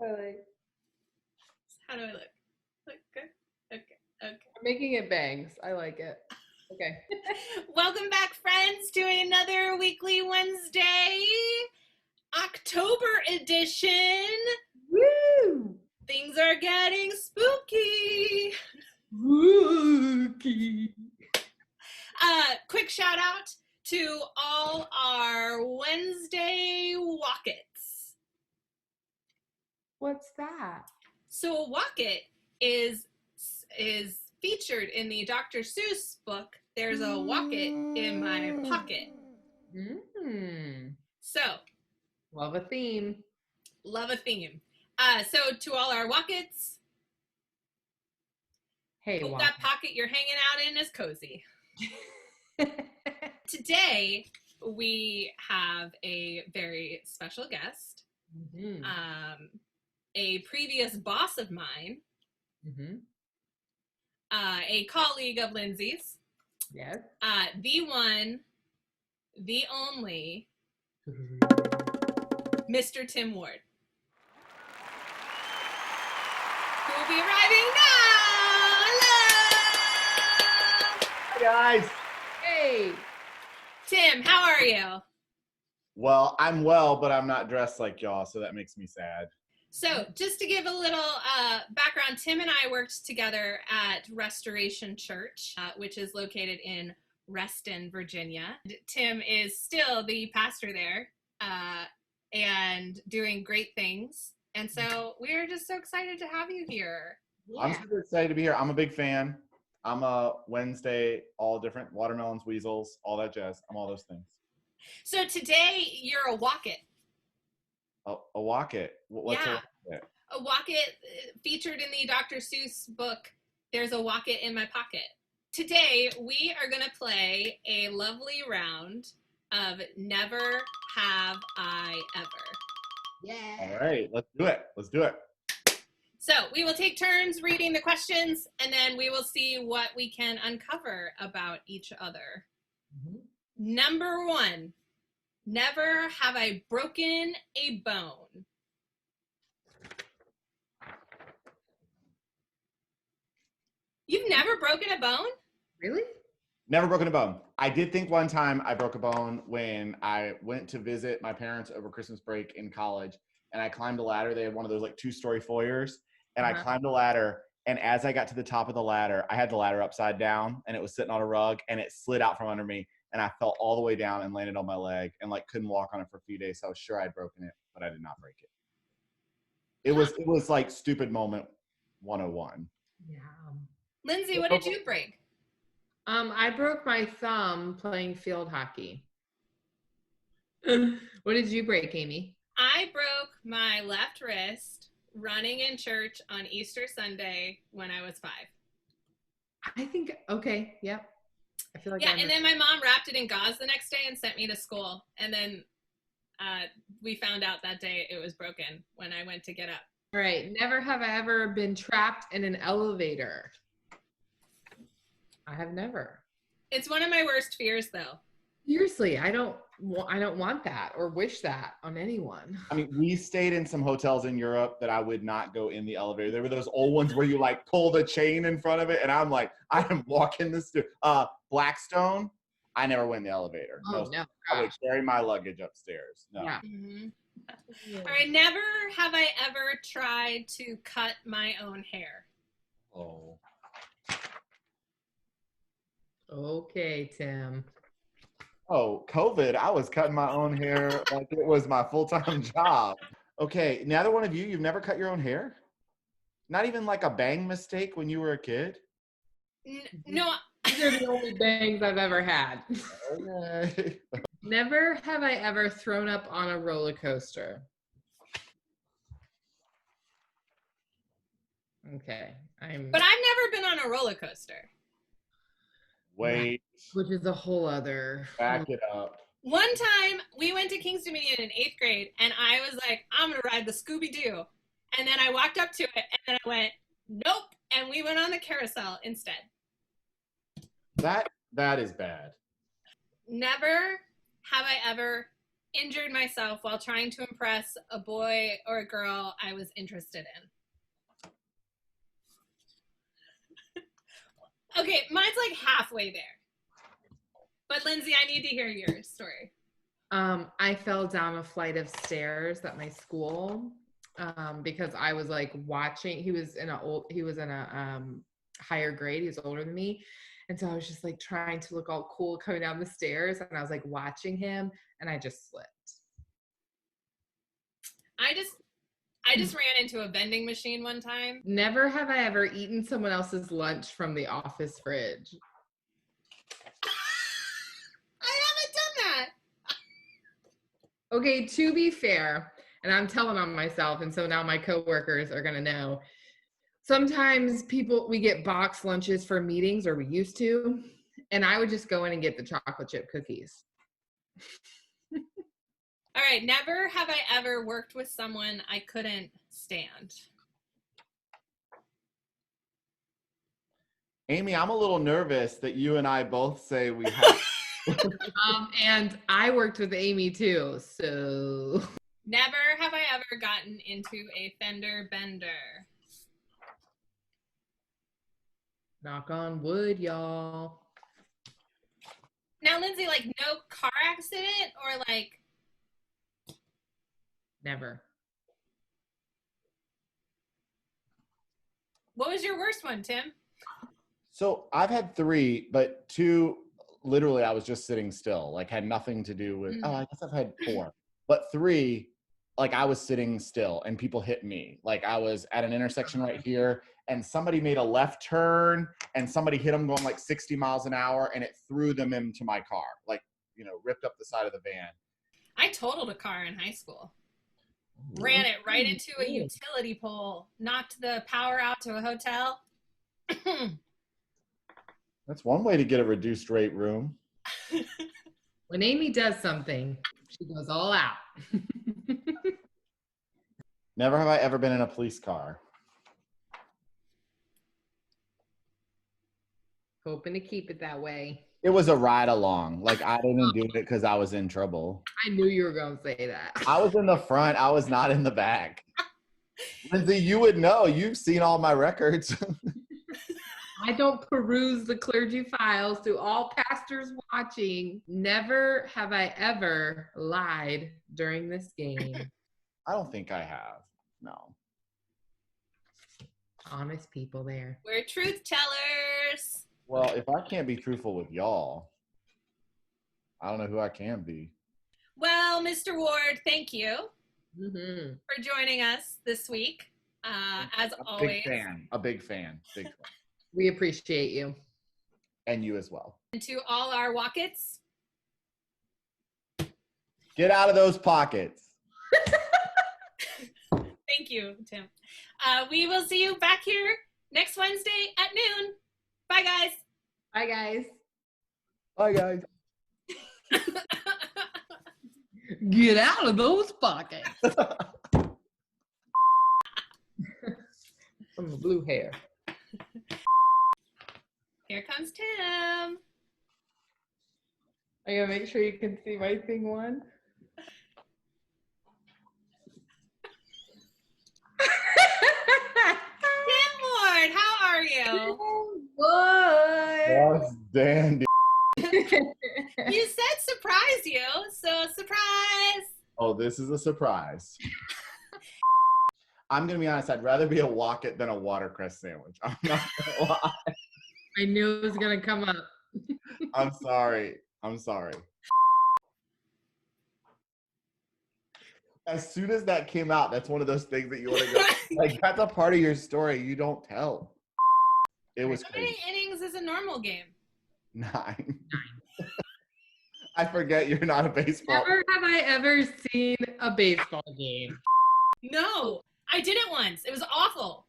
I like. How do I look? Look good? Okay. I'm making it bangs. I like it. Okay. Welcome back, friends, to another Weekly Wednesday, October edition. Woo! Things are getting spooky. Spooky. Quick shout out to all our Wednesday Wockets. What's that? So a Wocket is featured in the Dr. Seuss book, There's a Wocket in My Pocket. So, Love a theme. love a theme. So to all our Wockets, Hey, hope that pocket you're hanging out in is cozy. Today, we have a very special guest, a previous boss of mine, a colleague of Lindsey's, Yes. the one, the only, Mr. Tim Ward, who will be arriving now. Hi, guys. Hey. Tim, how are you? Well, I'm well, but I'm not dressed like y'all, so that makes me sad. So just to give a little background, Tim and I worked together at Restoration Church, which is located in Reston, Virginia. Tim is still the pastor there and doing great things. And so we're just so excited to have you here. Yeah. I'm super excited to be here. I'm a big fan. I'm a Wednesday, all different watermelons, weasels, all that jazz. I'm all those things. So today you're a Wocket. A Wocket. What's Yeah. a Wocket? A Wocket featured in the Dr. Seuss book, There's a Wocket in My Pocket. Today, we are going to play a lovely round of Never Have I Ever. Yeah. All right, let's do it. Let's do it. So we will take turns reading the questions, and then we will see what we can uncover about each other. Number 1, never have I broken a bone. You've never broken a bone? Really? Never broken a bone. I did think one time I broke a bone when I went to visit my parents over Christmas break in college, and I climbed a ladder. They had one of those like 2-story foyers, and I climbed a ladder, and as I got to the top of the ladder, I had the ladder upside down, and it was sitting on a rug, and it slid out from under me, and I fell all the way down and landed on my leg, and like couldn't walk on it for a few days. So I was sure I'd broken it, but I did not break it. It was like stupid moment 101. Yeah. Lindsey, what did you break? I broke my thumb playing field hockey. What did you break, Amy? I broke my left wrist running in church on Easter Sunday when I was 5. I think, okay, yep. I feel like and then my mom wrapped it in gauze the next day and sent me to school. And then we found out that day it was broken when I went to get up. All right, never have I ever been trapped in an elevator. I have never. It's one of my worst fears, though. Seriously, I don't want that or wish that on anyone. I mean, we stayed in some hotels in Europe that I would not go in the elevator. There were those old ones where you like pull the chain in front of it, and I'm like, I am walking this through. Blackstone, I never went in the elevator. Oh, no. I would carry my luggage upstairs. No. Yeah. All right, never have I ever tried to cut my own hair. Oh. Okay, Tim. Oh, COVID, I was cutting my own hair like it was my full-time job. Okay, neither one of you've never cut your own hair? Not even like a bang mistake when you were a kid? No. These are the only bangs I've ever had. Okay. Never have I ever thrown up on a roller coaster. Okay. But I've never been on a roller coaster. Wait. Which is a whole other. Back it up. One time we went to King's Dominion in 8th grade, and I was like, I'm going to ride the Scooby-Doo. And then I walked up to it, and then I went, nope. And we went on the carousel instead. That is bad. Never have I ever injured myself while trying to impress a boy or a girl I was interested in? Okay, mine's like halfway there. But Lindsey, I need to hear your story. I fell down a flight of stairs at my school because I was like watching. He was in a higher grade. He was older than me, and so I was just like trying to look all cool coming down the stairs, and I was like watching him, and I just slipped. I just ran into a vending machine one time. Never have I ever eaten someone else's lunch from the office fridge. I haven't done that. Okay, to be fair, and I'm telling on myself, and so now my coworkers are gonna know. Sometimes we get box lunches for meetings, or we used to, and I would just go in and get the chocolate chip cookies. All right, never have I ever worked with someone I couldn't stand. Amy, I'm a little nervous that you and I both say we have. And I worked with Amy too, so. Never have I ever gotten into a fender bender. Knock on wood, y'all. Now, Lindsey, like no car accident or like. Never. What was your worst one, Tim? So I've had 3, but 2, literally I was just sitting still, like had nothing to do with, I guess I've had 4, but 3, like I was sitting still and people hit me. Like I was at an intersection right here and somebody made a left turn and somebody hit them going like 60 miles an hour and it threw them into my car, like, ripped up the side of the van. I totaled a car in high school. Ran it right into a utility pole, knocked the power out to a hotel. That's one way to get a reduced rate room. When Amy does something, she goes all out. Never have I ever been in a police car. Hoping to keep it that way. It was a ride along. Like I didn't do it because I was in trouble. I knew you were going to say that. I was in the front. I was not in the back. Lindsey, you would know. You've seen all my records. I don't peruse the clergy files. To all pastors watching, never have I ever lied during this game. I don't think I have. No. Honest people there. We're truth tellers. Well, if I can't be truthful with y'all, I don't know who I can be. Well, Mr. Ward, thank you for joining us this week. As always. A big fan. We appreciate you. And you as well. And to all our Wockets. Get out of those pockets. Thank you, Tim. We will see you back here next Wednesday at noon. Bye, guys. Bye, guys. Bye, guys. Get out of those pockets. From the blue hair. Here comes Tim. I gotta make sure you can see my thing one. Tim Ward, how are you? What? That's dandy. You said surprise you, so surprise. Oh, this is a surprise. I'm going to be honest. I'd rather be a Wocket than a watercress sandwich. I'm not going to lie. I knew it was gonna come up. I'm sorry. As soon as that came out, that's one of those things that you want to go, like, that's a part of your story you don't tell. It was How crazy. many innings is a normal game? 9. I forget you're not a baseball. Never have I ever seen a baseball game. No, I did it once. It was awful.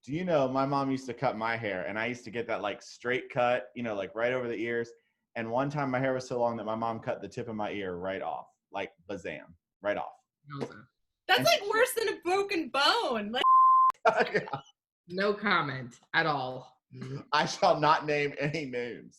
Do you know, my mom used to cut my hair, and I used to get that, like, straight cut, like, right over the ears. And one time my hair was so long that my mom cut the tip of my ear right off. Like, bazam, right off. That's like worse than a broken bone. Like, Yeah. No comment at all. I shall not name any names.